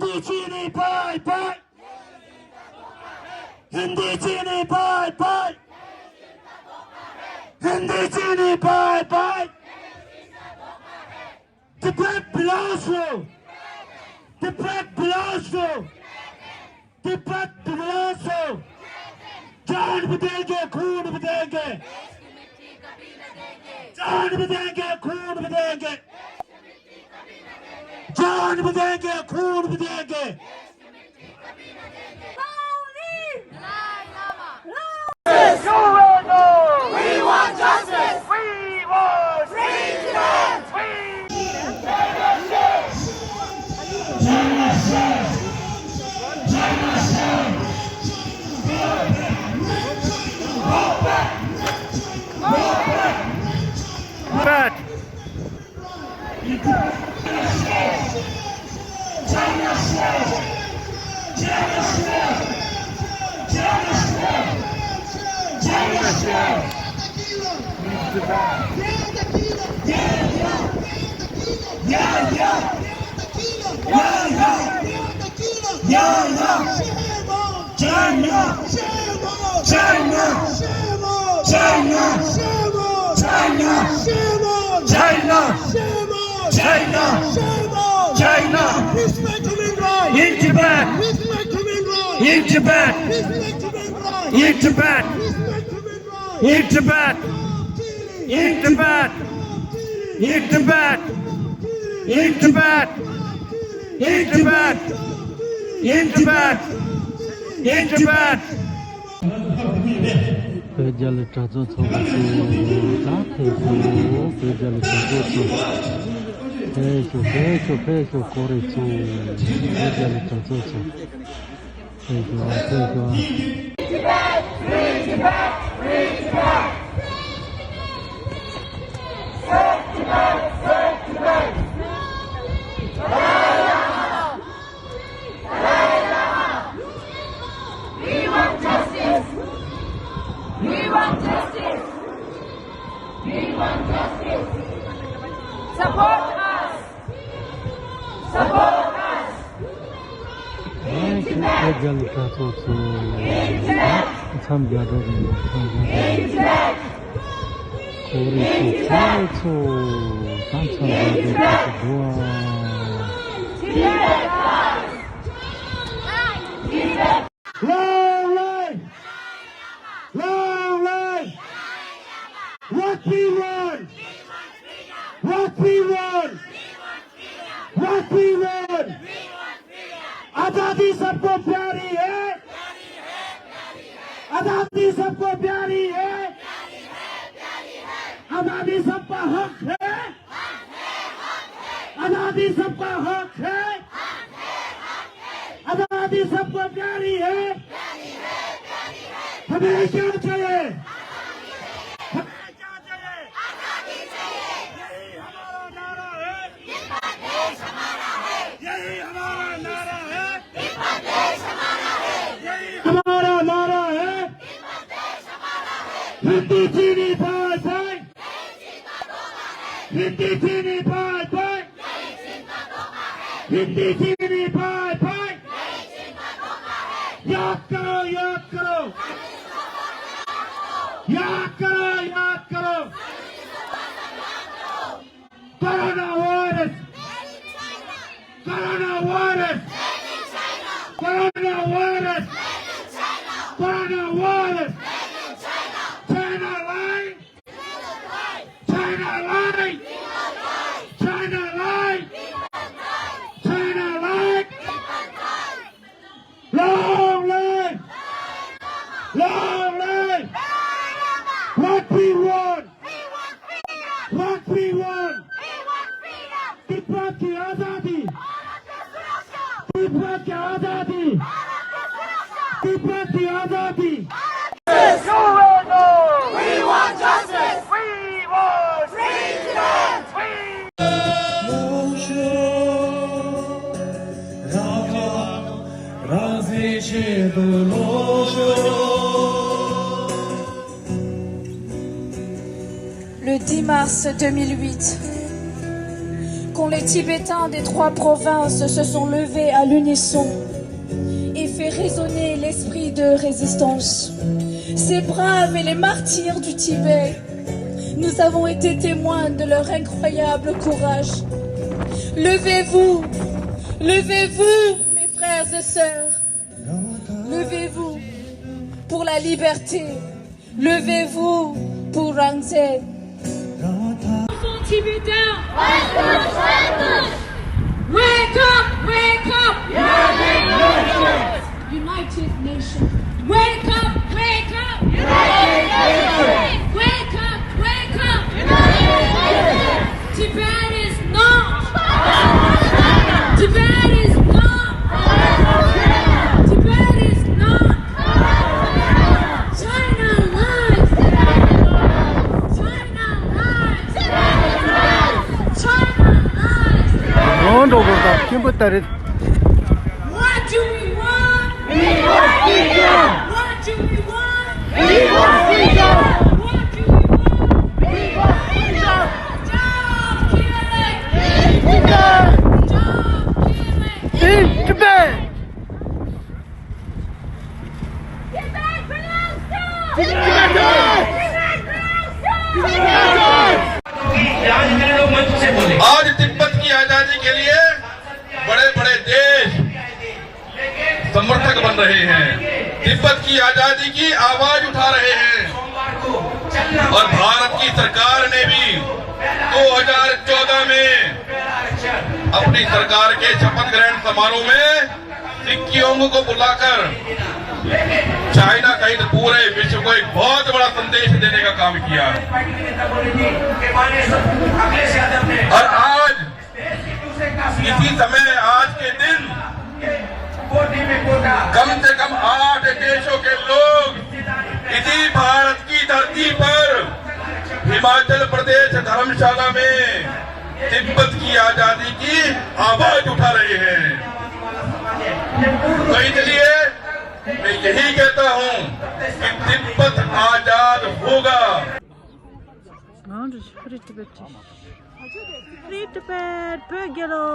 Indigene, bye, bye. Indigene, bye, bye. Indigene, bye, bye. Tibet belongs to. Tibet belongs to. Tibet belongs to. जान भी देंगे, खून भी देंगे. जान भी देंगे, खून भी देंगे. जान भी देंगे, खून भी देंगे. We want justice. We want free Tibet. Back. China. In Tibet. In Tibet. In Tibet. In Tibet. In Tibet. In Tibet. In Tibet. In Tibet. In Tibet. In Tibet. Pedal trazo to peso corre to pedal trazo Tibet, free Tibet, free Tibet. Save Tibet, save Tibet. Dalai Lama. Dalai Lama. We want justice. We want justice. We want justice. Support us. Support us. In Tibet. pedal trazo to 참가하는 고리 초 산천가들 모아 Long life! Long life! What we want! What we want! What we want! आजादी सबको प्यारी है. आजादी सबको प्यारी है. आजादी सबका हक है. आजादी सबका हक है. आजादी सबको प्यारी है. हमें क्या चाहिए? हमें क्या चाहिए? यही हमारा नारा है. यही हमारा नारा है. हमारा नारा है. Indigene, bye, bye. Indigene, bye, bye. Indigene, bye, bye. याद करो, याद करो. याद करो, याद करो. Coronavirus. Coronavirus. Coronavirus. Coronavirus. China line. China line. China line. China line. Long life. Long life. What we want. What we want. Tibet की आजादी. Tibet की आजादी. Tibet की आजादी. We want justice. We want free Tibet. Le 10 mars 2008, quand les Tibétains des 3 provinces se sont levés à l'unisson et fait résonner l'esprit de résistance. Ces braves et les martyrs du Tibet, nous avons été témoins de leur incroyable courage. Levez-vous, levez-vous, mes frères et sœurs. Levez-vous pour la liberté. Levez-vous pour Rangzhen. Enfants tibétains, wake up, wake up. United Nations. Wake up, wake up. United Nations. Wake up, wake up. United Nations. Tibet is not. Tibet is not. Tibet is not. China lies. China lies. China lies. Round over the Tibet. What do we want? We want freedom. What do we want? We want freedom. What do we want? We want freedom. Stop killing! Freedom. Stop killing! In Tibet! Tibet belongs to! आज तिब्बत की आजादी के लिए बड़े बड़े देश समर्थक बन रहे हैं, तिब्बत की आजादी की आवाज उठा रहे हैं और भारत की सरकार ने भी 2014 में अपनी सरकार के शपथ ग्रहण समारोह में सिक्कियों को बुलाकर चाइना सहित पूरे विश्व को एक बहुत बड़ा संदेश देने का काम किया। और आज इसी समय आज के दिन कम से कम 8 देशों के लोग इसी भारत की धरती पर हिमाचल प्रदेश धर्मशाला में तिब्बत की आजादी की आवाज उठा रहे हैं। तो इसलिए मैं यही कहता हूं कि तिब्बत आजाद होगा। Free Tibet, bögelo!